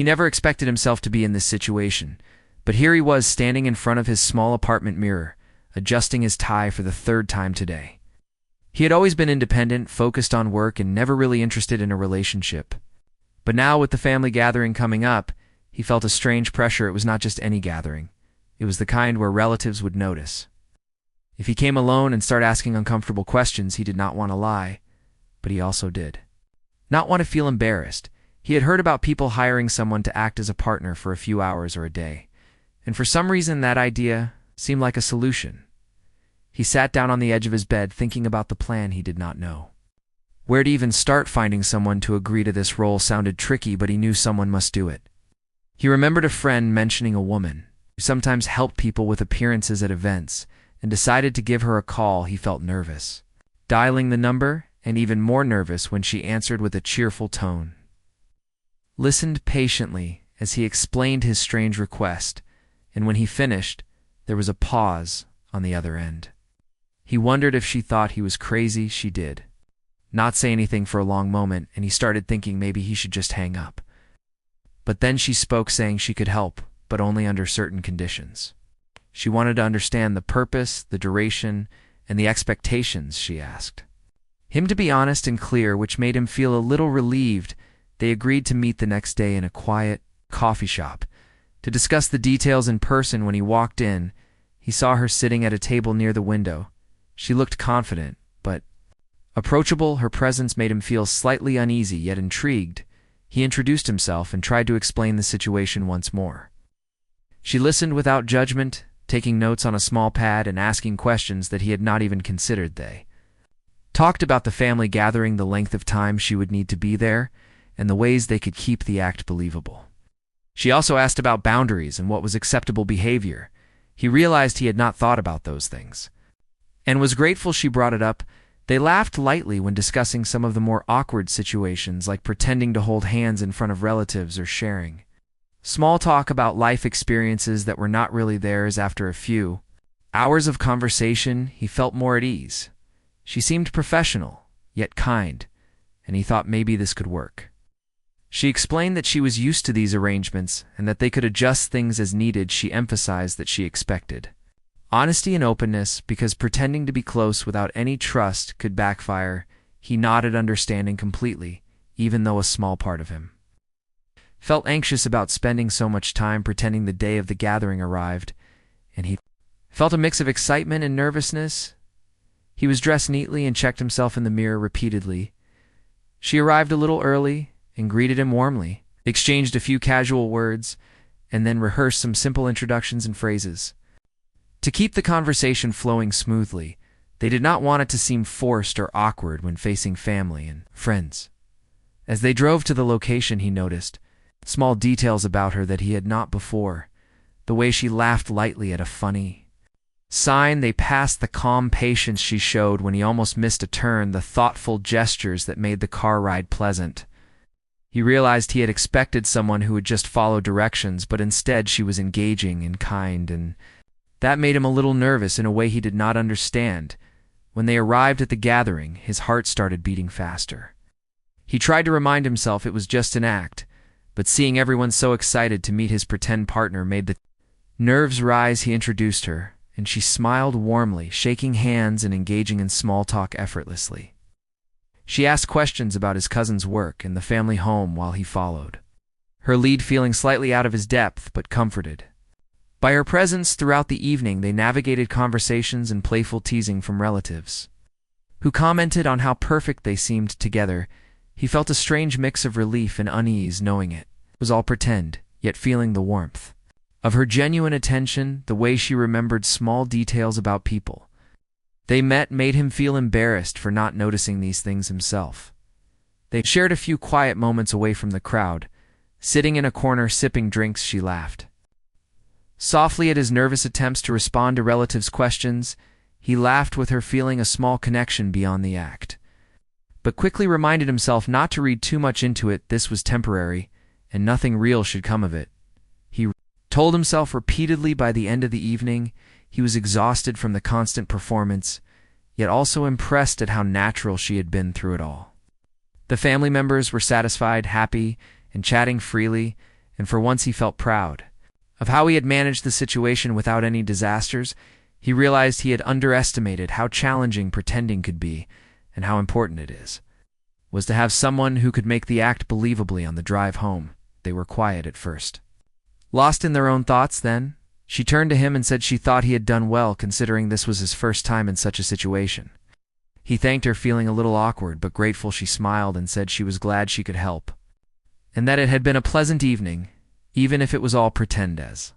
He never expected himself to be in this situation, but here he was standing in front of his small apartment mirror, adjusting his tie for the third time today. He had always been independent, focused on work, and never really interested in a relationship. But now, with the family gathering coming up, he felt a strange pressure. It was not just any gathering. It was the kind where relatives would notice. If he came alone and started asking uncomfortable questions, he did not want to lie, but he also did not want to feel embarrassed. He had heard about people hiring someone to act as a partner for a few hours or a day, and for some reason that idea seemed like a solution. He sat down on the edge of his bed, thinking about the plan. He did not know where to even start. Finding someone to agree to this role sounded tricky, but he knew someone must do it. He remembered a friend mentioning a woman who sometimes helped people with appearances at events, and decided to give her a call. He felt nervous dialing the number, and even more nervous when she answered with a cheerful tone. Listened patiently as he explained his strange request, and when he finished, there was a pause on the other end. He wondered if she thought he was crazy. She did not say anything for a long moment, and he started thinking maybe he should just hang up. But then she spoke, saying she could help, but only under certain conditions. She wanted to understand the purpose, the duration, and the expectations. She asked him to be honest and clear, which made him feel a little relieved. They agreed to meet the next day in a quiet coffee shop to discuss the details in person. When he walked in, he saw her sitting at a table near the window. She looked confident, but approachable. Her presence made him feel slightly uneasy, yet intrigued. He introduced himself and tried to explain the situation once more. She listened without judgment, taking notes on a small pad and asking questions that he had not even considered. They talked about the family gathering, the length of time she would need to be there, and the ways they could keep the act believable. She also asked about boundaries and what was acceptable behavior. He realized he had not thought about those things, and was grateful she brought it up. They laughed lightly when discussing some of the more awkward situations, like pretending to hold hands in front of relatives or sharing small talk about life experiences that were not really theirs. After a few hours of conversation, he felt more at ease. She seemed professional, yet kind, and he thought maybe this could work. She explained that she was used to these arrangements and that they could adjust things as needed. She emphasized that she expected honesty and openness, because pretending to be close without any trust could backfire. He nodded, understanding completely, even though a small part of him felt anxious about spending so much time pretending. The day of the gathering arrived, and he felt a mix of excitement and nervousness. He was dressed neatly and checked himself in the mirror repeatedly. She arrived a little early and greeted him warmly, exchanged a few casual words, and then rehearsed some simple introductions and phrases to keep the conversation flowing smoothly. They did not want it to seem forced or awkward when facing family and friends. As they drove to the location, he noticed small details about her that he had not before. The way she laughed lightly at a funny sign. They passed the calm patience she showed when he almost missed a turn, the thoughtful gestures that made the car ride pleasant. He realized he had expected someone who would just follow directions, but instead she was engaging and kind, and that made him a little nervous in a way he did not understand. When they arrived at the gathering, his heart started beating faster. He tried to remind himself it was just an act, but seeing everyone so excited to meet his pretend partner made the nerves rise. He introduced her, and she smiled warmly, shaking hands and engaging in small talk effortlessly. She asked questions about his cousin's work and the family home while he followed her lead, feeling slightly out of his depth but comforted by her presence. Throughout the evening, they navigated conversations and playful teasing from relatives who commented on how perfect they seemed together. He felt a strange mix of relief and unease, knowing it was all pretend, yet feeling the warmth of her genuine attention. The way she remembered small details about people they met made him feel embarrassed for not noticing these things himself. They shared a few quiet moments away from the crowd, sitting in a corner sipping drinks. She laughed softly at his nervous attempts to respond to relatives' questions. He laughed with her, feeling a small connection beyond the act, but quickly reminded himself not to read too much into it. This was temporary, and nothing real should come of it. He told himself repeatedly. By the end of the evening, he was exhausted from the constant performance, yet also impressed at how natural she had been through it all. The family members were satisfied, happy, and chatting freely and for once he felt proud of how he had managed the situation without any disasters. He realized he had underestimated how challenging pretending could be and how important it was to have someone who could make the act believably. On the drive home, they were quiet at first. Lost in their own thoughts, then, she turned to him and said she thought he had done well considering this was his first time in such a situation. He thanked her, feeling a little awkward but grateful. She smiled and said she was glad she could help, and that it had been a pleasant evening, even if it was all pretend. As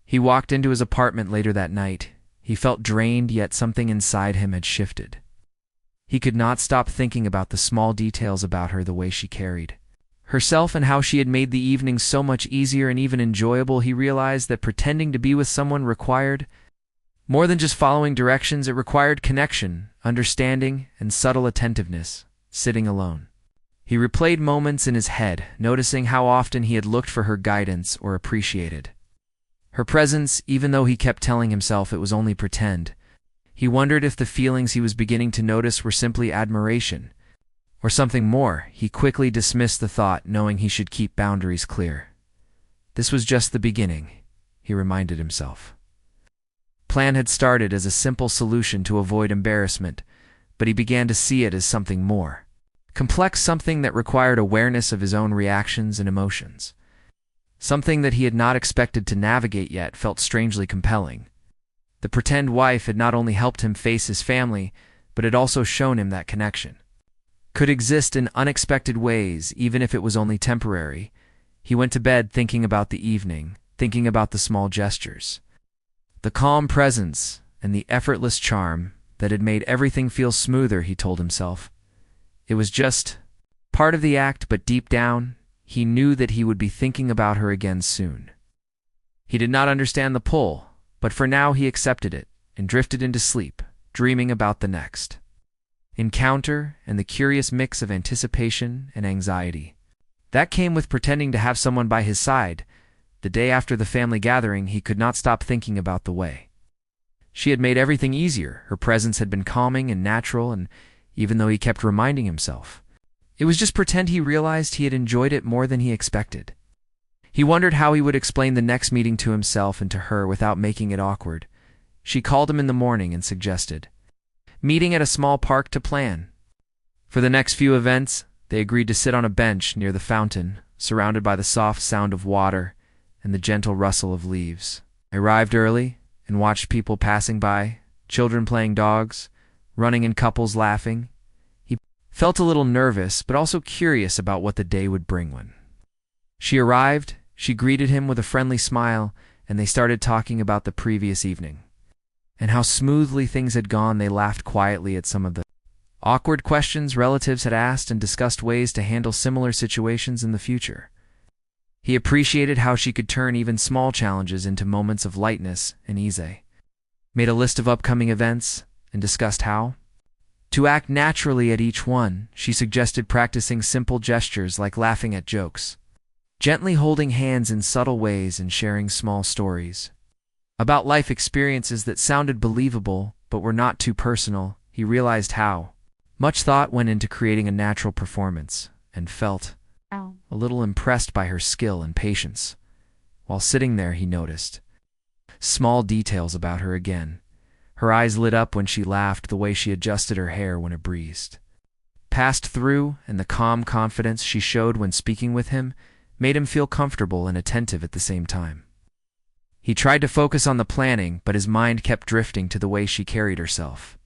he walked into his apartment later that night, he felt drained, yet something inside him had shifted. He could not stop thinking about the small details about her, the way she carried herself and how she had made the evening so much easier and even enjoyable. He realized that pretending to be with someone required more than just following directions. It required connection, understanding, and subtle attentiveness. Sitting alone, he replayed moments in his head, noticing how often he had looked for her guidance or appreciated her presence, even though he kept telling himself it was only pretend. He wondered if the feelings he was beginning to notice were simply admiration or something more. He quickly dismissed the thought, knowing he should keep boundaries clear. This was just the beginning, he reminded himself. Plan had started as a simple solution to avoid embarrassment, but he began to see it as something more complex, something that required awareness of his own reactions and emotions. Something that he had not expected to navigate yet felt strangely compelling. The pretend wife had not only helped him face his family, but had also shown him that connection could exist in unexpected ways, even if it was only temporary. He went to bed thinking about the evening, thinking about the small gestures, the calm presence, and the effortless charm that had made everything feel smoother. He told himself it was just part of the act, but deep down, he knew that he would be thinking about her again soon. He did not understand the pull, but for now he accepted it and drifted into sleep, dreaming about the next encounter and the curious mix of anticipation and anxiety that came with pretending to have someone by his side. The day after the family gathering, he could not stop thinking about the way she had made everything easier. Her presence had been calming and natural, and even though he kept reminding himself it was just pretend, he realized he had enjoyed it more than he expected. He wondered how he would explain the next meeting to himself and to her without making it awkward. She called him in the morning and suggested meeting at a small park to plan. For the next few events, they agreed to sit on a bench near the fountain, surrounded by the soft sound of water and the gentle rustle of leaves. I arrived early and watched people passing by, children playing, dogs running, and couples laughing. He felt a little nervous, but also curious about what the day would bring. When she arrived, she greeted him with a friendly smile, and they started talking about the previous evening and how smoothly things had gone. They laughed quietly at some of the awkward questions relatives had asked and discussed ways to handle similar situations in the future. He appreciated how she could turn even small challenges into moments of lightness and ease. Made a list of upcoming events and discussed how to act naturally at each one. She suggested practicing simple gestures like laughing at jokes, gently holding hands in subtle ways, and sharing small stories about life experiences that sounded believable but were not too personal. He realized how much thought went into creating a natural performance and felt a little impressed by her skill and patience. While sitting there, he noticed small details about her again. Her eyes lit up when she laughed, the way she adjusted her hair when a breeze passed through, and the calm confidence she showed when speaking with him made him feel comfortable and attentive at the same time. He tried to focus on the planning, but his mind kept drifting to the way she carried herself.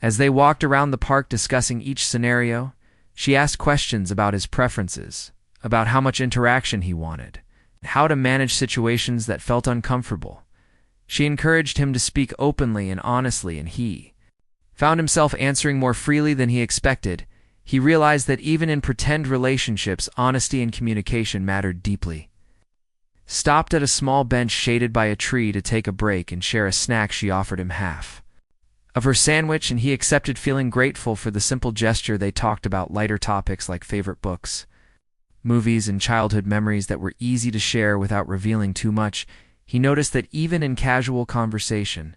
As they walked around the park discussing each scenario, she asked questions about his preferences, about how much interaction he wanted, how to manage situations that felt uncomfortable. She encouraged him to speak openly and honestly, and he found himself answering more freely than he expected. He realized that even in pretend relationships, honesty and communication mattered deeply. Stopped at a small bench shaded by a tree to take a break and share a snack. She offered him half of her sandwich, and he accepted, feeling grateful for the simple gesture. They talked about lighter topics like favorite books, movies, and childhood memories that were easy to share without revealing too much. He noticed that even in casual conversation,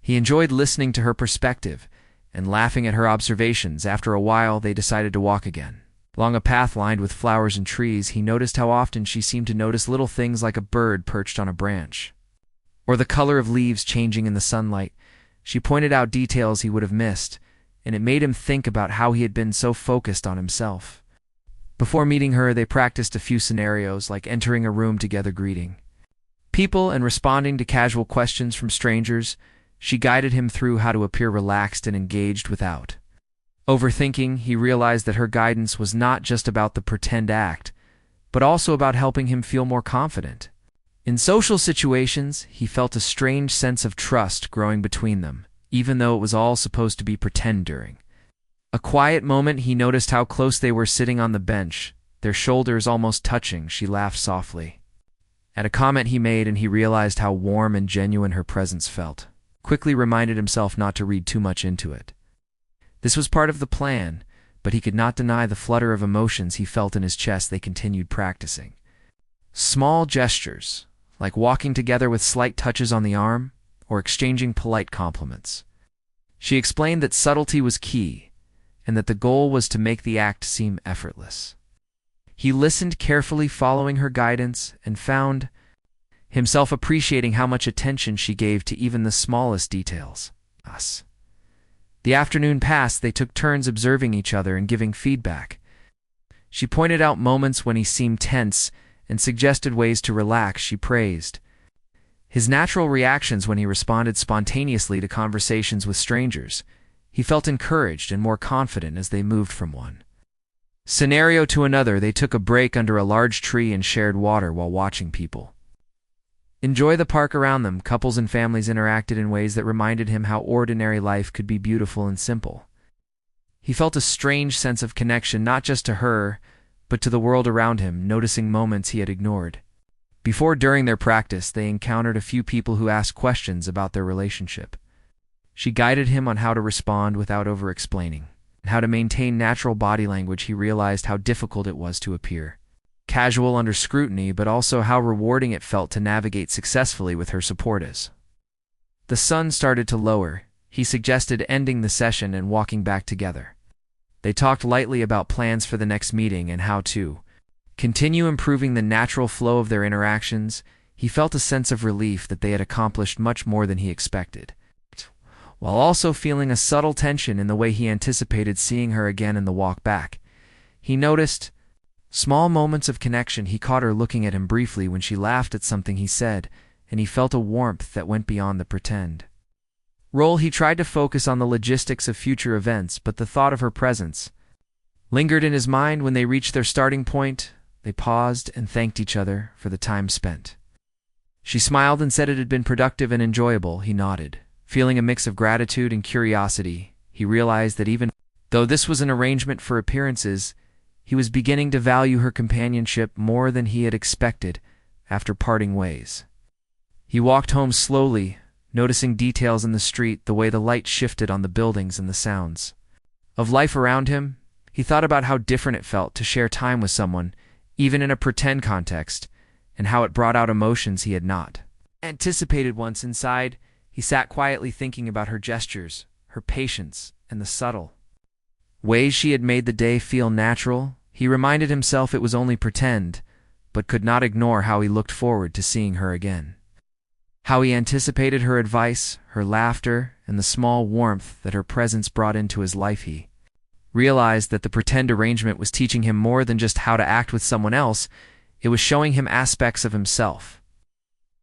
he enjoyed listening to her perspective and laughing at her observations. After a while, they decided to walk again. Along a path lined with flowers and trees, he noticed how often she seemed to notice little things like a bird perched on a branch, or the color of leaves changing in the sunlight. She pointed out details he would have missed, and it made him think about how he had been so focused on himself. Before meeting her, they practiced a few scenarios, like entering a room together, greeting people, and responding to casual questions from strangers. She guided him through how to appear relaxed and engaged without overthinking. He realized that her guidance was not just about the pretend act, but also about helping him feel more confident. In social situations, he felt a strange sense of trust growing between them, even though it was all supposed to be pretend. During a quiet moment, he noticed how close they were sitting on the bench, their shoulders almost touching. She laughed softly at a comment he made, and he realized how warm and genuine her presence felt. Quickly reminded himself not to read too much into it. This was part of the plan, but he could not deny the flutter of emotions he felt in his chest. They continued practicing small gestures, like walking together with slight touches on the arm, or exchanging polite compliments. She explained that subtlety was key, and that the goal was to make the act seem effortless. He listened carefully, following her guidance, and found himself appreciating how much attention she gave to even the smallest details. The afternoon passed. They took turns observing each other and giving feedback. She pointed out moments when he seemed tense and suggested ways to relax. She praised his natural reactions when he responded spontaneously to conversations with strangers. He felt encouraged and more confident as they moved from one scenario to another. They took a break under a large tree and shared water while watching people enjoy the park around them. Couples and families interacted in ways that reminded him how ordinary life could be beautiful and simple. He felt a strange sense of connection, not just to her, but to the world around him, noticing moments he had ignored. During their practice, they encountered a few people who asked questions about their relationship. She guided him on how to respond without over-explaining, and how to maintain natural body language. He realized how difficult it was to appear casual under scrutiny, but also how rewarding it felt to navigate successfully with her support. As the sun started to lower, he suggested ending the session and walking back together. They talked lightly about plans for the next meeting and how to continue improving the natural flow of their interactions. He felt a sense of relief that they had accomplished much more than he expected, while also feeling a subtle tension in the way he anticipated seeing her again in the walk back. He noticed small moments of connection. He caught her looking at him briefly when she laughed at something he said, and he felt a warmth that went beyond the pretend role. He tried to focus on the logistics of future events, but the thought of her presence lingered in his mind. When they reached their starting point, they paused and thanked each other for the time spent. She smiled and said it had been productive and enjoyable. He nodded, feeling a mix of gratitude and curiosity. He realized that even though this was an arrangement for appearances, he was beginning to value her companionship more than he had expected. After parting ways, he walked home slowly, noticing details in the street, the way the light shifted on the buildings and the sounds of life around him. He thought about how different it felt to share time with someone, even in a pretend context, and how it brought out emotions he had not anticipated. Once inside, he sat quietly thinking about her gestures, her patience, and the subtle ways she had made the day feel natural. He reminded himself it was only pretend, but could not ignore how he looked forward to seeing her again. How he anticipated her advice, her laughter, and the small warmth that her presence brought into his life. He realized that the pretend arrangement was teaching him more than just how to act with someone else. It was showing him aspects of himself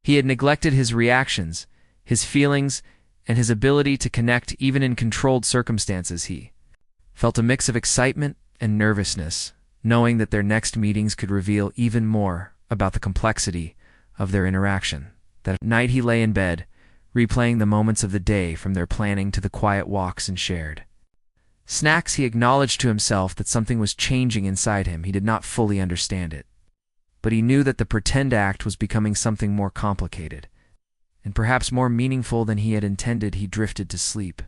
he had neglected: his reactions, his feelings, and his ability to connect even in controlled circumstances. He felt a mix of excitement and nervousness, knowing that their next meetings could reveal even more about the complexity of their interaction. That night he lay in bed, replaying the moments of the day, from their planning to the quiet walks and shared snacks. He acknowledged to himself that something was changing inside him. He did not fully understand it, but he knew that the pretend act was becoming something more complicated, and perhaps more meaningful than he had intended. He drifted to sleep,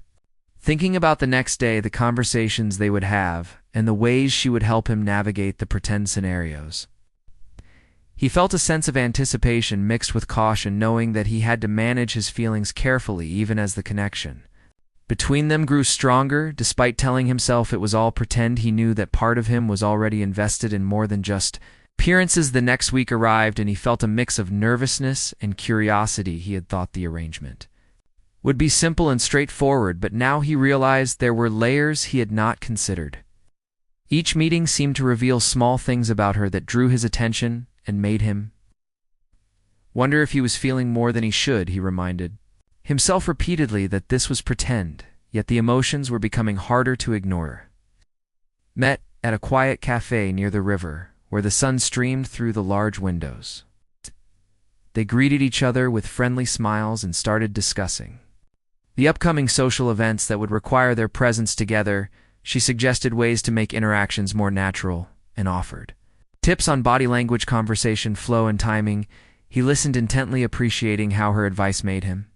thinking about the next day, the conversations they would have, and the ways she would help him navigate the pretend scenarios. He felt a sense of anticipation mixed with caution, knowing that he had to manage his feelings carefully even as the connection between them grew stronger. Despite telling himself it was all pretend, he knew that part of him was already invested in more than just appearances. The next week arrived, and he felt a mix of nervousness and curiosity. He had thought the arrangement would be simple and straightforward, but now he realized there were layers he had not considered. Each meeting seemed to reveal small things about her that drew his attention and made him wonder if he was feeling more than he should. He reminded himself repeatedly that this was pretend, yet the emotions were becoming harder to ignore. Met at a quiet cafe near the river, where the sun streamed through the large windows. They greeted each other with friendly smiles and started discussing the upcoming social events that would require their presence together. She suggested ways to make interactions more natural and offered tips on body language, conversation flow, and timing. He listened intently, appreciating how her advice made him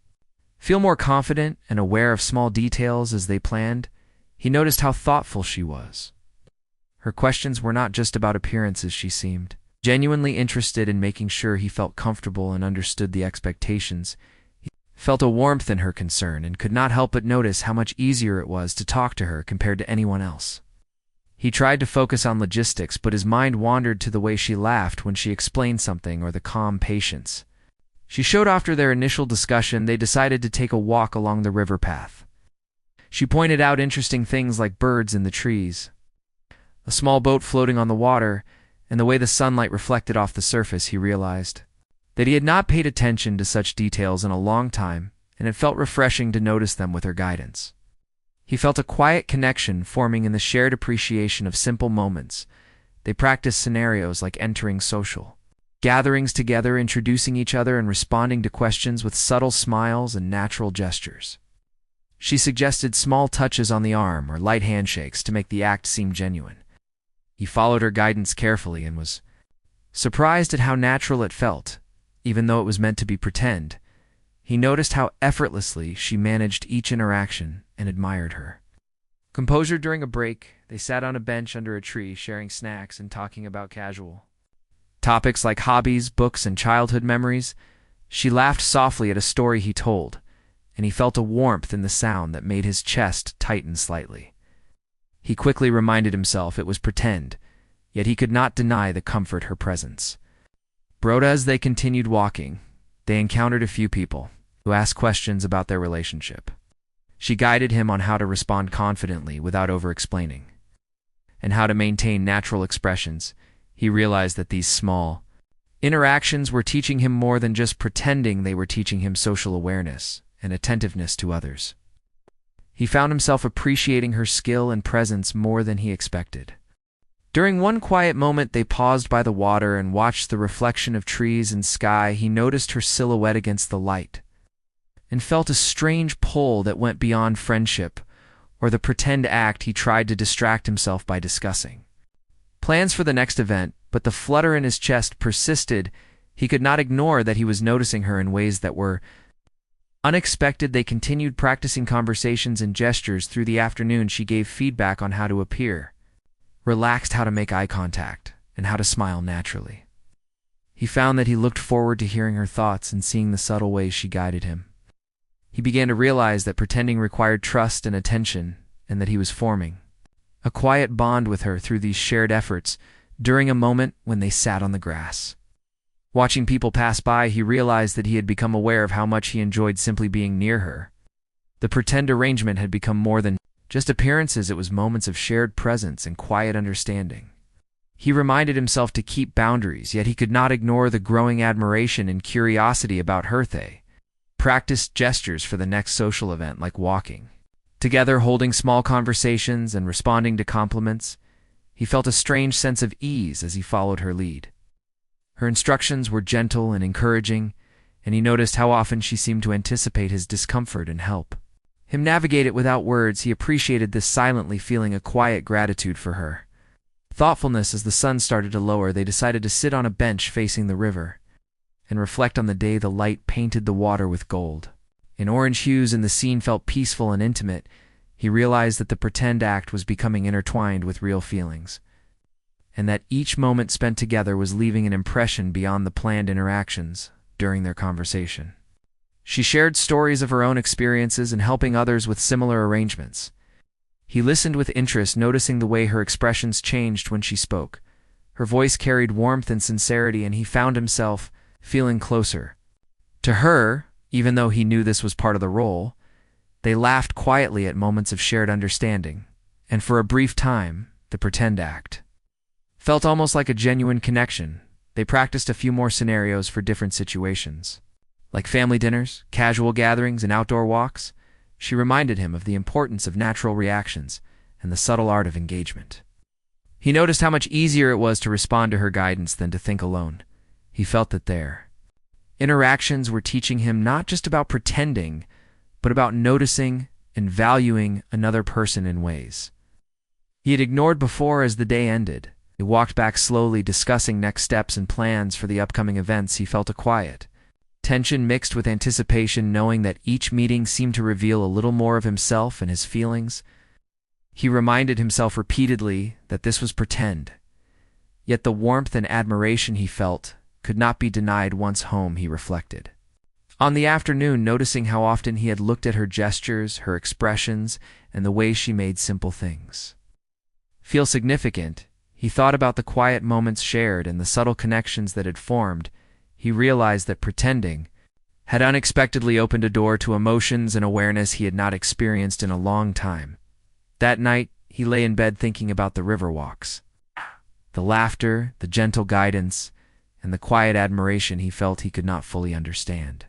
feel more confident and aware of small details. As they planned, he noticed how thoughtful she was. Her questions were not just about appearances. She seemed genuinely interested in making sure he felt comfortable and understood the expectations. He felt a warmth in her concern and could not help but notice how much easier it was to talk to her compared to anyone else. He tried to focus on logistics, but his mind wandered to the way she laughed when she explained something or the calm patience she showed. After their initial discussion, they decided to take a walk along the river path. She pointed out interesting things like birds in the trees, a small boat floating on the water, and the way the sunlight reflected off the surface. He realized that he had not paid attention to such details in a long time, and it felt refreshing to notice them with her guidance. He felt a quiet connection forming in the shared appreciation of simple moments. They practiced scenarios like entering social gatherings together, introducing each other, and responding to questions with subtle smiles and natural gestures. She suggested small touches on the arm or light handshakes to make the act seem genuine. He followed her guidance carefully and was surprised at how natural it felt, even though it was meant to be pretend. He noticed how effortlessly she managed each interaction and admired her composure. During a break, they sat on a bench under a tree, sharing snacks and talking about casual topics like hobbies, books, and childhood memories. She laughed softly at a story he told, and he felt a warmth in the sound that made his chest tighten slightly. He quickly reminded himself it was pretend, yet he could not deny the comfort her presence brought. As they continued walking, they encountered a few people who asked questions about their relationship. She guided him on how to respond confidently without over-explaining, and how to maintain natural expressions. He realized that these small interactions were teaching him more than just pretending. They were teaching him social awareness and attentiveness to others. He found himself appreciating her skill and presence more than he expected. During one quiet moment, they paused by the water and watched the reflection of trees and sky. He noticed her silhouette against the light and felt a strange pull that went beyond friendship or the pretend act. He tried to distract himself by discussing plans for the next event, but the flutter in his chest persisted. He could not ignore that he was noticing her in ways that were unexpected. They continued practicing conversations and gestures through the afternoon. She gave feedback on how to appear relaxed, how to make eye contact, and how to smile naturally. He found that he looked forward to hearing her thoughts and seeing the subtle ways she guided him. He began to realize that pretending required trust and attention, and that he was forming a quiet bond with her through these shared efforts. During a moment when they sat on the grass, watching people pass by, he realized that he had become aware of how much he enjoyed simply being near her. The pretend arrangement had become more than just appearances. It was moments of shared presence and quiet understanding. He reminded himself to keep boundaries, yet he could not ignore the growing admiration and curiosity about her. They practiced gestures for the next social event, like walking together, holding small conversations, and responding to compliments. He felt a strange sense of ease as he followed her lead. Her instructions were gentle and encouraging, and he noticed how often she seemed to anticipate his discomfort and help him navigate it without words. He appreciated this silently, feeling a quiet gratitude for her thoughtfulness. As the sun started to lower, they decided to sit on a bench facing the river and reflect on the day. The light painted the water with gold and orange hues, and the scene felt peaceful and intimate. He realized that the pretend act was becoming intertwined with real feelings, and that each moment spent together was leaving an impression beyond the planned interactions during their conversation. She shared stories of her own experiences and helping others with similar arrangements. He listened with interest, noticing the way her expressions changed when she spoke. Her voice carried warmth and sincerity, and he found himself feeling closer to her, even though he knew this was part of the role. They laughed quietly at moments of shared understanding, and for a brief time, the pretend act felt almost like a genuine connection. They practiced a few more scenarios for different situations, like family dinners, casual gatherings, and outdoor walks. She reminded him of the importance of natural reactions and the subtle art of engagement. He noticed how much easier it was to respond to her guidance than to think alone. He felt that their interactions were teaching him not just about pretending, but about noticing and valuing another person in ways he had ignored before. As the day ended, they walked back slowly, discussing next steps and plans for the upcoming events. He felt a quiet tension mixed with anticipation, knowing that each meeting seemed to reveal a little more of himself and his feelings. He reminded himself repeatedly that this was pretend, yet the warmth and admiration he felt could not be denied. Once home, he reflected on the afternoon, noticing how often he had looked at her gestures, her expressions, and the way she made simple things feel significant. He thought about the quiet moments shared and the subtle connections that had formed. He realized that pretending had unexpectedly opened a door to emotions and awareness he had not experienced in a long time. That night, he lay in bed thinking about the river walks, the laughter, the gentle guidance, and the quiet admiration he felt. He could not fully understand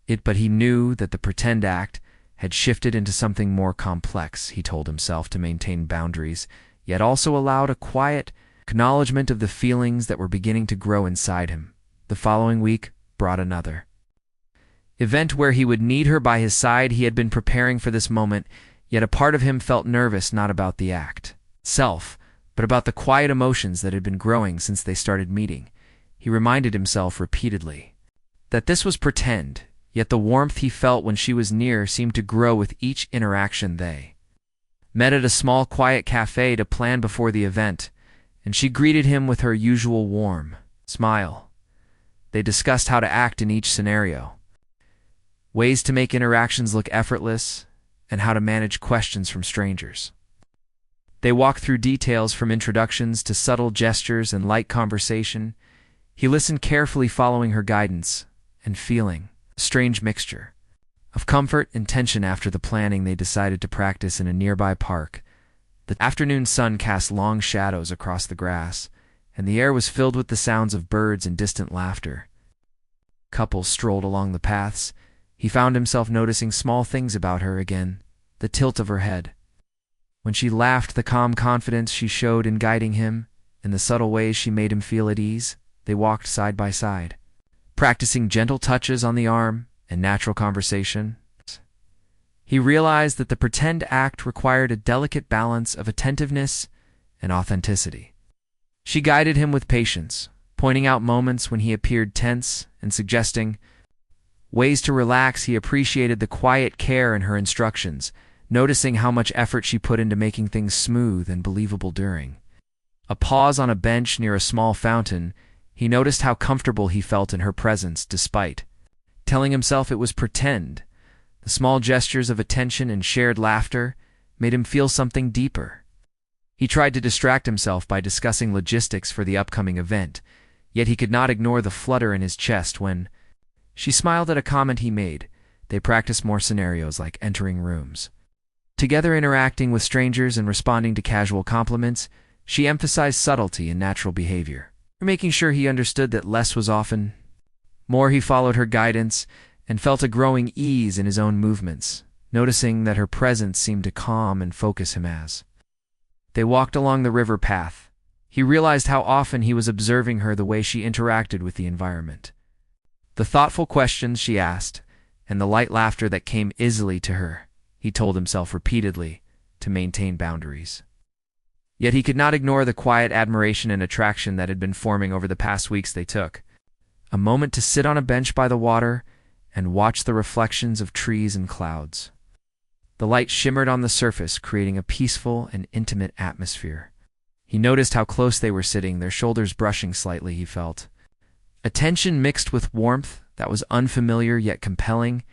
it, but he knew that the pretend act had shifted into something more complex. He told himself to maintain boundaries, yet also allowed a quiet acknowledgement of the feelings that were beginning to grow inside him. The following week brought another event where he would need her by his side. He had been preparing for this moment, yet a part of him felt nervous, not about the act itself, but about the quiet emotions that had been growing since they started meeting. He reminded himself repeatedly that this was pretend, yet the warmth he felt when she was near seemed to grow with each interaction. They met at a small quiet cafe to plan before the event, and she greeted him with her usual warm smile. They discussed how to act in each scenario, ways to make interactions look effortless, and how to manage questions from strangers. They walked through details from introductions to subtle gestures and light conversation. He listened carefully, following her guidance and feeling a strange mixture of comfort and tension. After the planning, they decided to practice in a nearby park. The afternoon sun cast long shadows across the grass, and the air was filled with the sounds of birds and distant laughter. Couples strolled along the paths. He found himself noticing small things about her again, the tilt of her head when she laughed, the calm confidence she showed in guiding him, and the subtle ways she made him feel at ease. They walked side by side, practicing gentle touches on the arm and natural conversation. He realized that the pretend act required a delicate balance of attentiveness and authenticity. She guided him with patience, pointing out moments when he appeared tense and suggesting ways to relax. He appreciated the quiet care in her instructions, noticing how much effort she put into making things smooth and believable. During a pause on a bench near a small fountain, he noticed how comfortable he felt in her presence. Despite telling himself it was pretend, the small gestures of attention and shared laughter made him feel something deeper. He tried to distract himself by discussing logistics for the upcoming event, yet he could not ignore the flutter in his chest when she smiled at a comment he made. They practiced more scenarios, like entering rooms together, interacting with strangers, and responding to casual compliments. She emphasized subtlety and natural behavior, making sure he understood that less was often more. He followed her guidance and felt a growing ease in his own movements, noticing that her presence seemed to calm and focus him. As they walked along the river path, he realized how often he was observing her, the way she interacted with the environment, the thoughtful questions she asked, and the light laughter that came easily to her. He told himself repeatedly to maintain boundaries, yet he could not ignore the quiet admiration and attraction that had been forming over the past weeks. They took a moment to sit on a bench by the water and watch the reflections of trees and clouds. The light shimmered on the surface, creating a peaceful and intimate atmosphere. He noticed how close they were sitting, their shoulders brushing slightly. He felt a tension mixed with warmth that was unfamiliar yet compelling.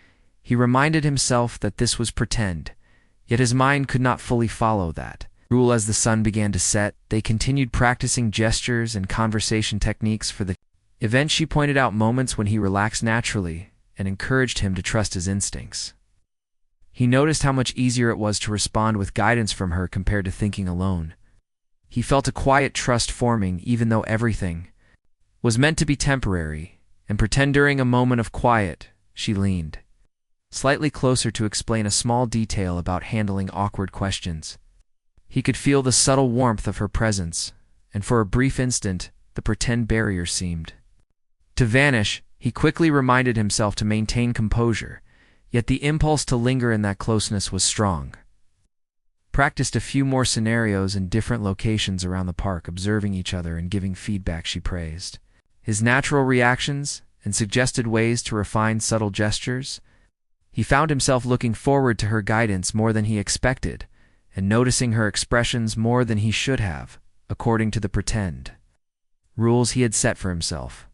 He reminded himself that this was pretend, yet his mind could not fully follow that rule. As the sun began to set, they continued practicing gestures and conversation techniques for the event. She pointed out moments when he relaxed naturally and encouraged him to trust his instincts. He noticed how much easier it was to respond with guidance from her compared to thinking alone. He felt a quiet trust forming, even though everything was meant to be temporary and pretend. During a moment of quiet, she leaned slightly closer to explain a small detail about handling awkward questions. He could feel the subtle warmth of her presence, and for a brief instant, the pretend barrier seemed to vanish. He quickly reminded himself to maintain composure, yet the impulse to linger in that closeness was strong. Practiced a few more scenarios in different locations around the park, observing each other and giving feedback. She praised his natural reactions and suggested ways to refine subtle gestures. He found himself looking forward to her guidance more than he expected, and noticing her expressions more than he should have, according to the pretend rules he had set for himself.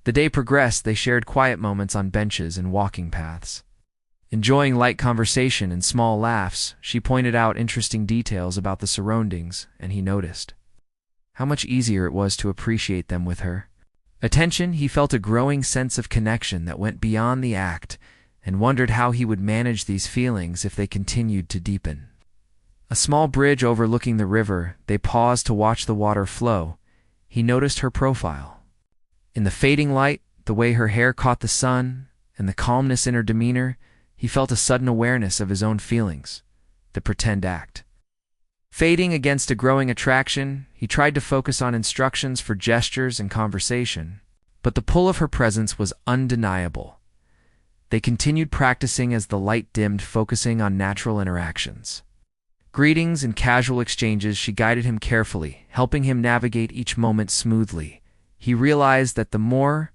The day progressed. They shared quiet moments on benches and walking paths, enjoying light conversation and small laughs. She pointed out interesting details about the surroundings, and he noticed how much easier it was to appreciate them with her attention. He felt a growing sense of connection that went beyond the act, and wondered how he would manage these feelings if they continued to deepen. A small bridge overlooking the river, they paused to watch the water flow. He noticed her profile. In the fading light, the way her hair caught the sun, and the calmness in her demeanor, he felt a sudden awareness of his own feelings. The pretend act fading against a growing attraction, he tried to focus on instructions for gestures and conversation, but the pull of her presence was undeniable. They continued practicing as the light dimmed, focusing on natural interactions. Greetings and casual exchanges, she guided him carefully, helping him navigate each moment smoothly. He realized that the more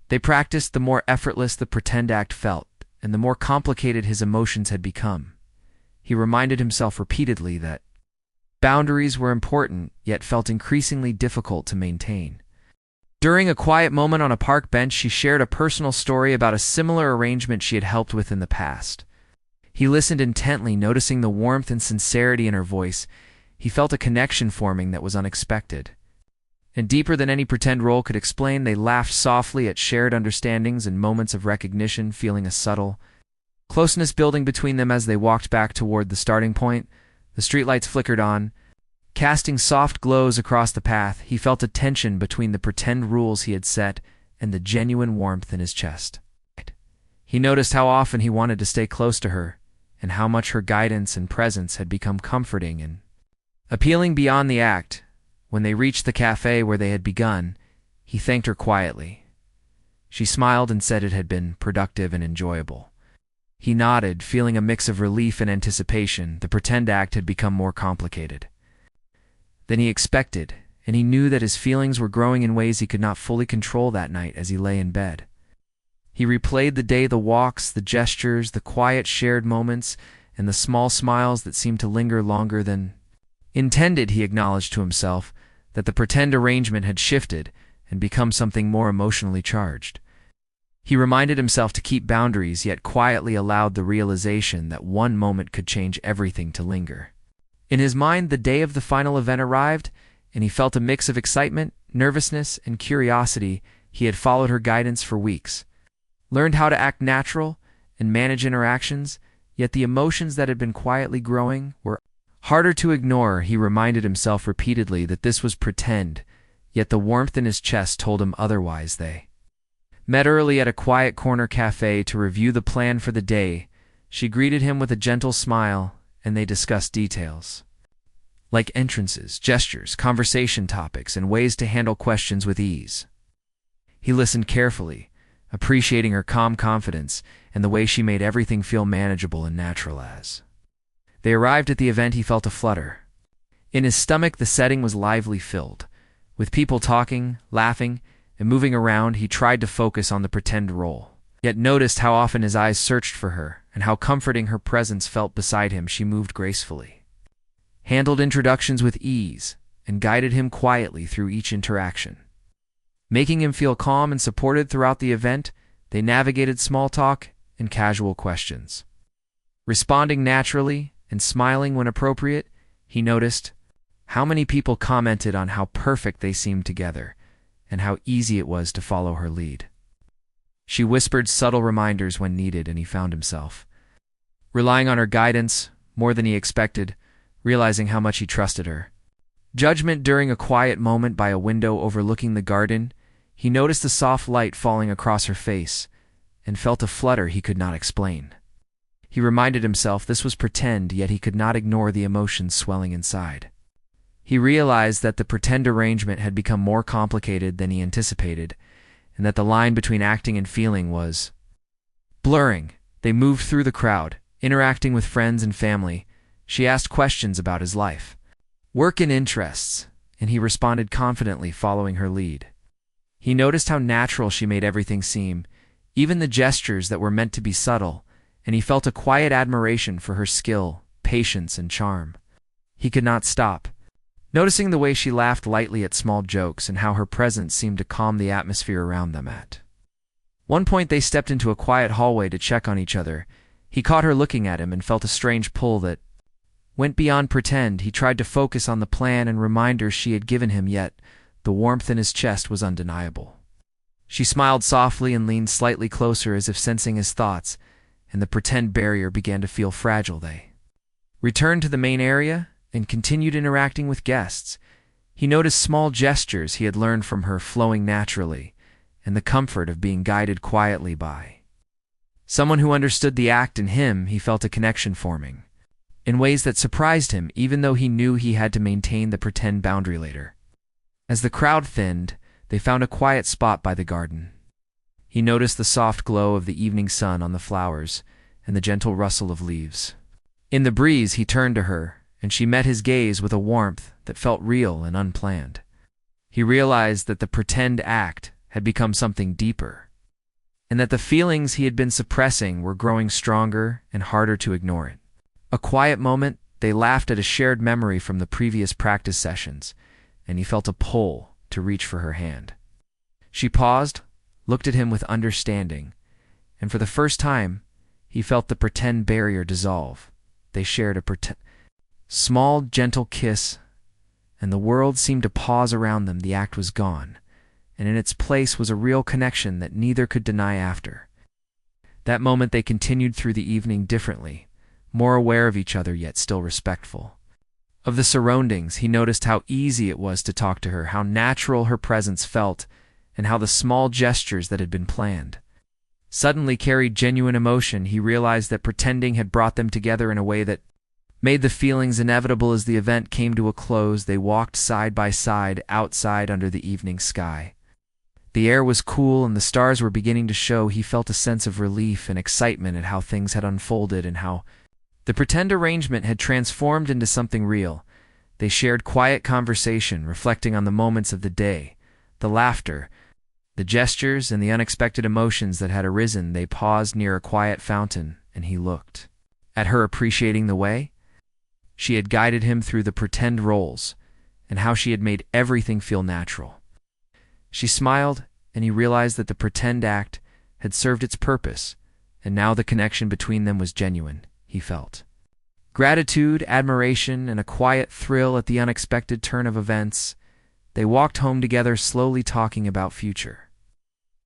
they practiced, the more effortless the pretend act felt, and the more complicated his emotions had become. He reminded himself repeatedly that boundaries were important, yet felt increasingly difficult to maintain. During a quiet moment on a park bench, she shared a personal story about a similar arrangement she had helped with in the past. He listened intently, noticing the warmth and sincerity in her voice. He felt a connection forming that was unexpected and deeper than any pretend role could explain. They laughed softly at shared understandings and moments of recognition, feeling a subtle closeness building between them. As they walked back toward the starting point, the streetlights flickered on, casting soft glows across the path. He felt a tension between the pretend rules he had set and the genuine warmth in his chest. He noticed how often he wanted to stay close to her, and how much her guidance and presence had become comforting and appealing beyond the act. When they reached the cafe where they had begun, he thanked her quietly. She smiled and said it had been productive and enjoyable. He nodded, feeling a mix of relief and anticipation. The pretend act had become more complicated than he expected, and he knew that his feelings were growing in ways he could not fully control that night. As he lay in bed, he replayed the day, the walks, the gestures, the quiet shared moments, and the small smiles that seemed to linger longer than intended. He acknowledged to himself that the pretend arrangement had shifted and become something more emotionally charged. He reminded himself to keep boundaries, yet quietly allowed the realization that one moment could change everything to linger. In his mind, the day of the final event arrived, and he felt a mix of excitement, nervousness, and curiosity. He had followed her guidance for weeks, learned how to act natural and manage interactions, yet the emotions that had been quietly growing were harder to ignore. He reminded himself repeatedly that this was pretend, yet the warmth in his chest told him otherwise. They met early at a quiet corner cafe to review the plan for the day. She greeted him with a gentle smile, and they discussed details like entrances, gestures, conversation topics, and ways to handle questions with ease. He listened carefully, appreciating her calm confidence and the way she made everything feel manageable and natural. As they arrived at the event, he felt a flutter in his stomach. The setting was lively, filled with people talking, laughing, and moving around. He tried to focus on the pretend role, yet noticed how often his eyes searched for her and how comforting her presence felt beside him. She moved gracefully, handled introductions with ease, and guided him quietly through each interaction, making him feel calm and supported throughout the event. They navigated small talk and casual questions. Responding naturally and smiling when appropriate, he noticed how many people commented on how perfect they seemed together and how easy it was to follow her lead. She whispered subtle reminders when needed, and he found himself relying on her guidance more than he expected, realizing how much he trusted her. Judgment during a quiet moment by a window overlooking the garden, he noticed the soft light falling across her face and felt a flutter he could not explain. He reminded himself this was pretend, yet he could not ignore the emotions swelling inside. He realized that the pretend arrangement had become more complicated than he anticipated, and that the line between acting and feeling was blurring. They moved through the crowd, interacting with friends and family. She asked questions about his life, work and interests, and he responded confidently, following her lead. He noticed how natural she made everything seem, even the gestures that were meant to be subtle, and he felt a quiet admiration for her skill, patience, and charm. He could not stop, noticing the way she laughed lightly at small jokes and how her presence seemed to calm the atmosphere around them. At one point they stepped into a quiet hallway to check on each other. He caught her looking at him and felt a strange pull that went beyond pretend. He tried to focus on the plan and reminders she had given him, yet the warmth in his chest was undeniable. She smiled softly and leaned slightly closer, as if sensing his thoughts, and the pretend barrier began to feel fragile. They returned to the main area and continued interacting with guests. He noticed small gestures he had learned from her flowing naturally, and the comfort of being guided quietly by someone who understood the act. In him, he felt a connection forming in ways that surprised him, even though he knew he had to maintain the pretend boundary later. As the crowd thinned, they found a quiet spot by the garden. He noticed the soft glow of the evening sun on the flowers and the gentle rustle of leaves. In the breeze, he turned to her, and she met his gaze with a warmth that felt real and unplanned. He realized that the pretend act had become something deeper, and that the feelings he had been suppressing were growing stronger and harder to ignore. It. A quiet moment, they laughed at a shared memory from the previous practice sessions, and he felt a pull to reach for her hand. She paused, looked at him with understanding, and for the first time, he felt the pretend barrier dissolve. They shared a small, gentle kiss, and the world seemed to pause around them. The act was gone, and in its place was a real connection that neither could deny. After that moment, they continued through the evening differently, more aware of each other yet still respectful of the surroundings. He noticed how easy it was to talk to her, how natural her presence felt, and how the small gestures that had been planned suddenly carried genuine emotion. He realized that pretending had brought them together in a way that made the feelings inevitable. As the event came to a close, they walked side by side outside under the evening sky. The air was cool and the stars were beginning to show. He felt a sense of relief and excitement at how things had unfolded and how the pretend arrangement had transformed into something real. They shared quiet conversation, reflecting on the moments of the day, the laughter, the gestures, and the unexpected emotions that had arisen. They paused near a quiet fountain, and he looked at her, appreciating the way she had guided him through the pretend roles and how she had made everything feel natural. She smiled, and he realized that the pretend act had served its purpose, and now the connection between them was genuine. He felt gratitude, admiration, and a quiet thrill at the unexpected turn of events. They walked home together, slowly talking about future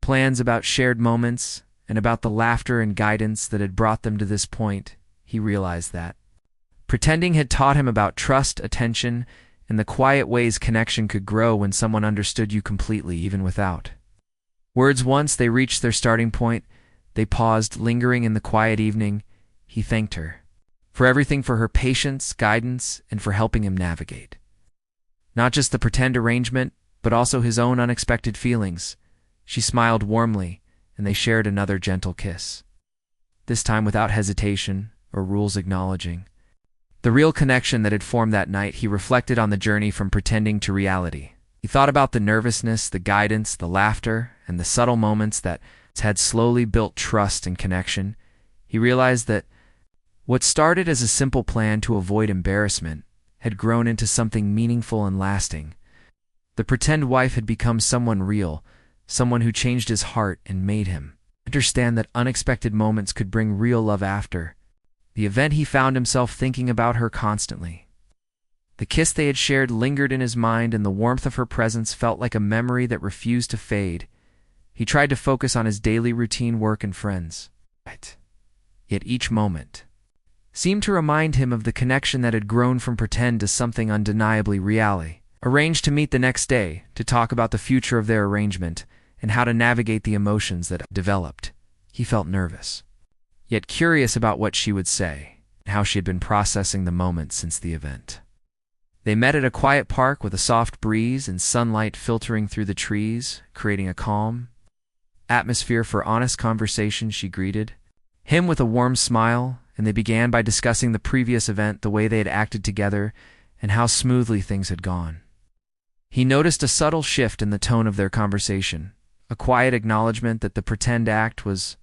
plans, about shared moments, and about the laughter and guidance that had brought them to this point. He realized that pretending had taught him about trust, attention, and the quiet ways connection could grow when someone understood you completely, even without words. Once they reached their starting point, they paused, lingering in the quiet evening. He thanked her for everything, for her patience, guidance, and for helping him navigate not just the pretend arrangement, but also his own unexpected feelings. She smiled warmly, and they shared another gentle kiss, this time without hesitation or rules, acknowledging the real connection that had formed that night. He reflected on the journey from pretending to reality. He thought about the nervousness, the guidance, the laughter, and the subtle moments that had slowly built trust and connection. He realized that what started as a simple plan to avoid embarrassment had grown into something meaningful and lasting. The pretend wife had become someone real, someone who changed his heart and made him understand that unexpected moments could bring real love after the event. He found himself thinking about her constantly. The kiss they had shared lingered in his mind, and the warmth of her presence felt like a memory that refused to fade. He tried to focus on his daily routine, work, and friends. Yet each moment seemed to remind him of the connection that had grown from pretend to something undeniably real. Arranged to meet the next day to talk about the future of their arrangement and how to navigate the emotions that developed. He felt nervous, yet curious about what she would say and how she had been processing the moment since the event. They met at a quiet park with a soft breeze and sunlight filtering through the trees, creating a calm atmosphere for honest conversation. She greeted him with a warm smile, and they began by discussing the previous event, the way they had acted together, and how smoothly things had gone. He noticed a subtle shift in the tone of their conversation, a quiet acknowledgement that the pretend act was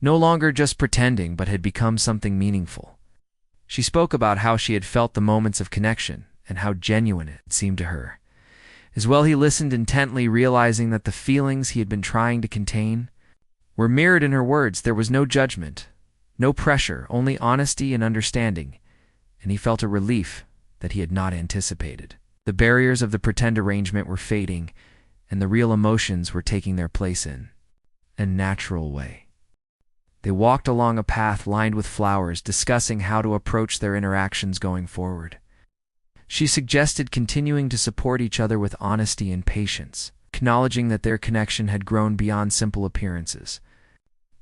no longer just pretending but had become something meaningful. She spoke about how she had felt the moments of connection and how genuine it seemed to her. As well, he listened intently, realizing that the feelings he had been trying to contain were mirrored in her words. There was no judgment, no pressure, only honesty and understanding, and he felt a relief that he had not anticipated. The barriers of the pretend arrangement were fading, and the real emotions were taking their place in a natural way. They walked along a path lined with flowers, discussing how to approach their interactions going forward. She suggested continuing to support each other with honesty and patience, acknowledging that their connection had grown beyond simple appearances.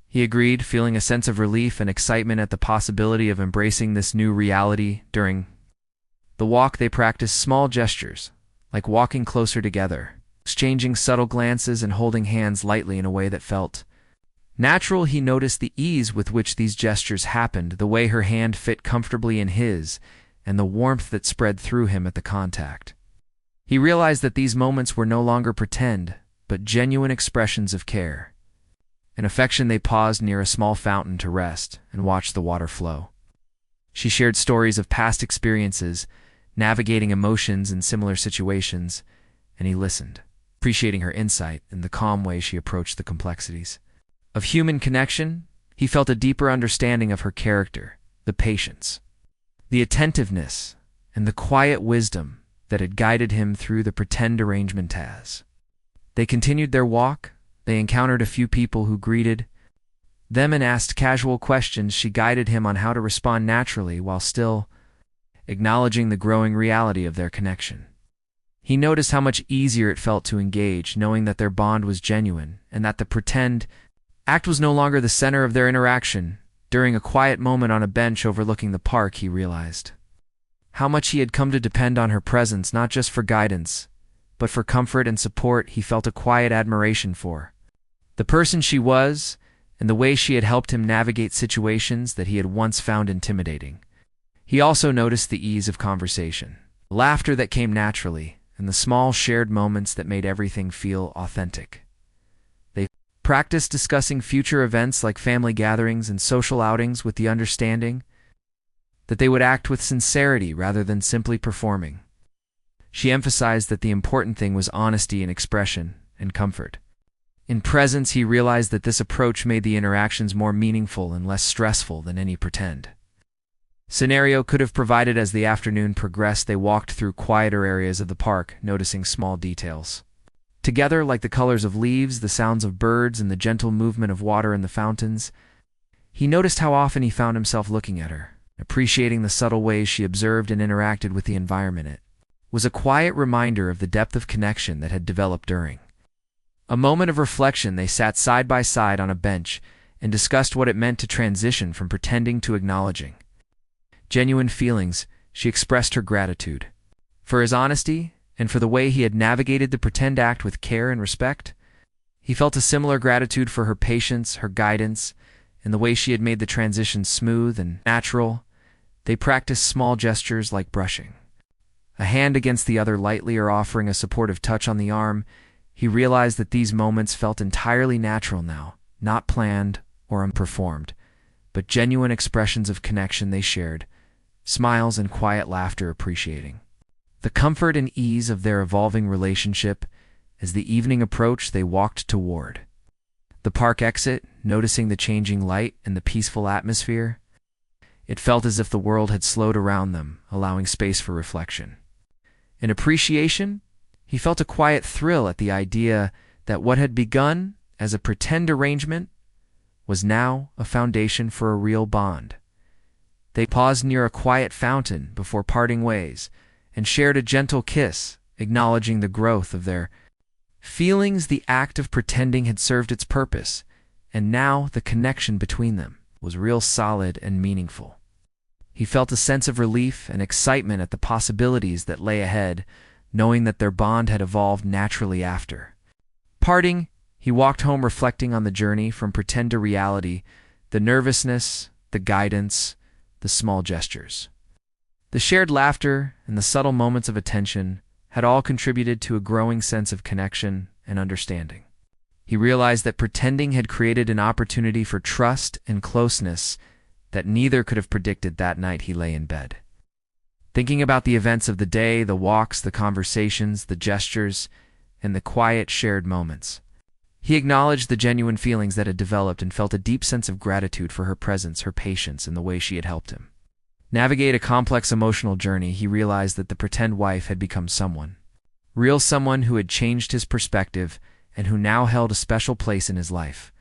He agreed, feeling a sense of relief and excitement at the possibility of embracing this new reality. During the walk, they practiced small gestures, like walking closer together, exchanging subtle glances and holding hands lightly in a way that felt natural. He noticed the ease with which these gestures happened, the way her hand fit comfortably in his, and the warmth that spread through him at the contact. He realized that these moments were no longer pretend, but genuine expressions of care and affection. They paused near a small fountain to rest and watch the water flow. She shared stories of past experiences, navigating emotions in similar situations, and he listened, appreciating her insight and the calm way she approached the complexities of human connection. He felt a deeper understanding of her character, the patience, the attentiveness, and the quiet wisdom that had guided him through the pretend arrangement. As they continued their walk, they encountered a few people who greeted them and asked casual questions. She guided him on how to respond naturally while still acknowledging the growing reality of their connection. He noticed how much easier it felt to engage, knowing that their bond was genuine and that the pretend act was no longer the center of their interaction. During a quiet moment on a bench overlooking the park, he realized how much he had come to depend on her presence, not just for guidance, but for comfort and support. He felt a quiet admiration for the person she was and the way she had helped him navigate situations that he had once found intimidating. He also noticed the ease of conversation, laughter that came naturally, and the small shared moments that made everything feel authentic. They practiced discussing future events like family gatherings and social outings with the understanding that they would act with sincerity rather than simply performing. She emphasized that the important thing was honesty and expression and comfort. In presence, he realized that this approach made the interactions more meaningful and less stressful than any pretend scenario could have provided. As the afternoon progressed, they walked through quieter areas of the park, noticing small details together, like the colors of leaves, the sounds of birds, and the gentle movement of water in the fountains. He noticed how often he found himself looking at her, appreciating the subtle ways she observed and interacted with the environment. It was a quiet reminder of the depth of connection that had developed. During a moment of reflection, they sat side by side on a bench and discussed what it meant to transition from pretending to acknowledging genuine feelings. She expressed her gratitude for his honesty and for the way he had navigated the pretend act with care and respect. He felt a similar gratitude for her patience, her guidance, and the way she had made the transition smooth and natural. They practiced small gestures like brushing a hand against the other lightly or offering a supportive touch on the arm. He realized that these moments felt entirely natural now, not planned or unperformed, but genuine expressions of connection they shared, smiles and quiet laughter, appreciating the comfort and ease of their evolving relationship. As the evening approached, they walked toward The park exit, noticing the changing light and the peaceful atmosphere, it felt as if the world had slowed around them, allowing space for reflection. In appreciation, he felt a quiet thrill at the idea that what had begun as a pretend arrangement was now a foundation for a real bond. They paused near a quiet fountain before parting ways and shared a gentle kiss, acknowledging the growth of their feelings. The act of pretending had served its purpose, and now the connection between them was real, solid, and meaningful. He felt a sense of relief and excitement at the possibilities that lay ahead, knowing that their bond had evolved naturally after. Parting, he walked home reflecting on the journey from pretend to reality, the nervousness, the guidance, the small gestures. The shared laughter and the subtle moments of attention had all contributed to a growing sense of connection and understanding. He realized that pretending had created an opportunity for trust and closeness that neither could have predicted that night he lay in bed. Thinking about the events of the day, the walks, the conversations, the gestures, and the quiet shared moments, he acknowledged the genuine feelings that had developed and felt a deep sense of gratitude for her presence, her patience, and the way she had helped him navigate a complex emotional journey. He realized that the pretend wife had become someone who had changed his perspective and who now held a special place in his life.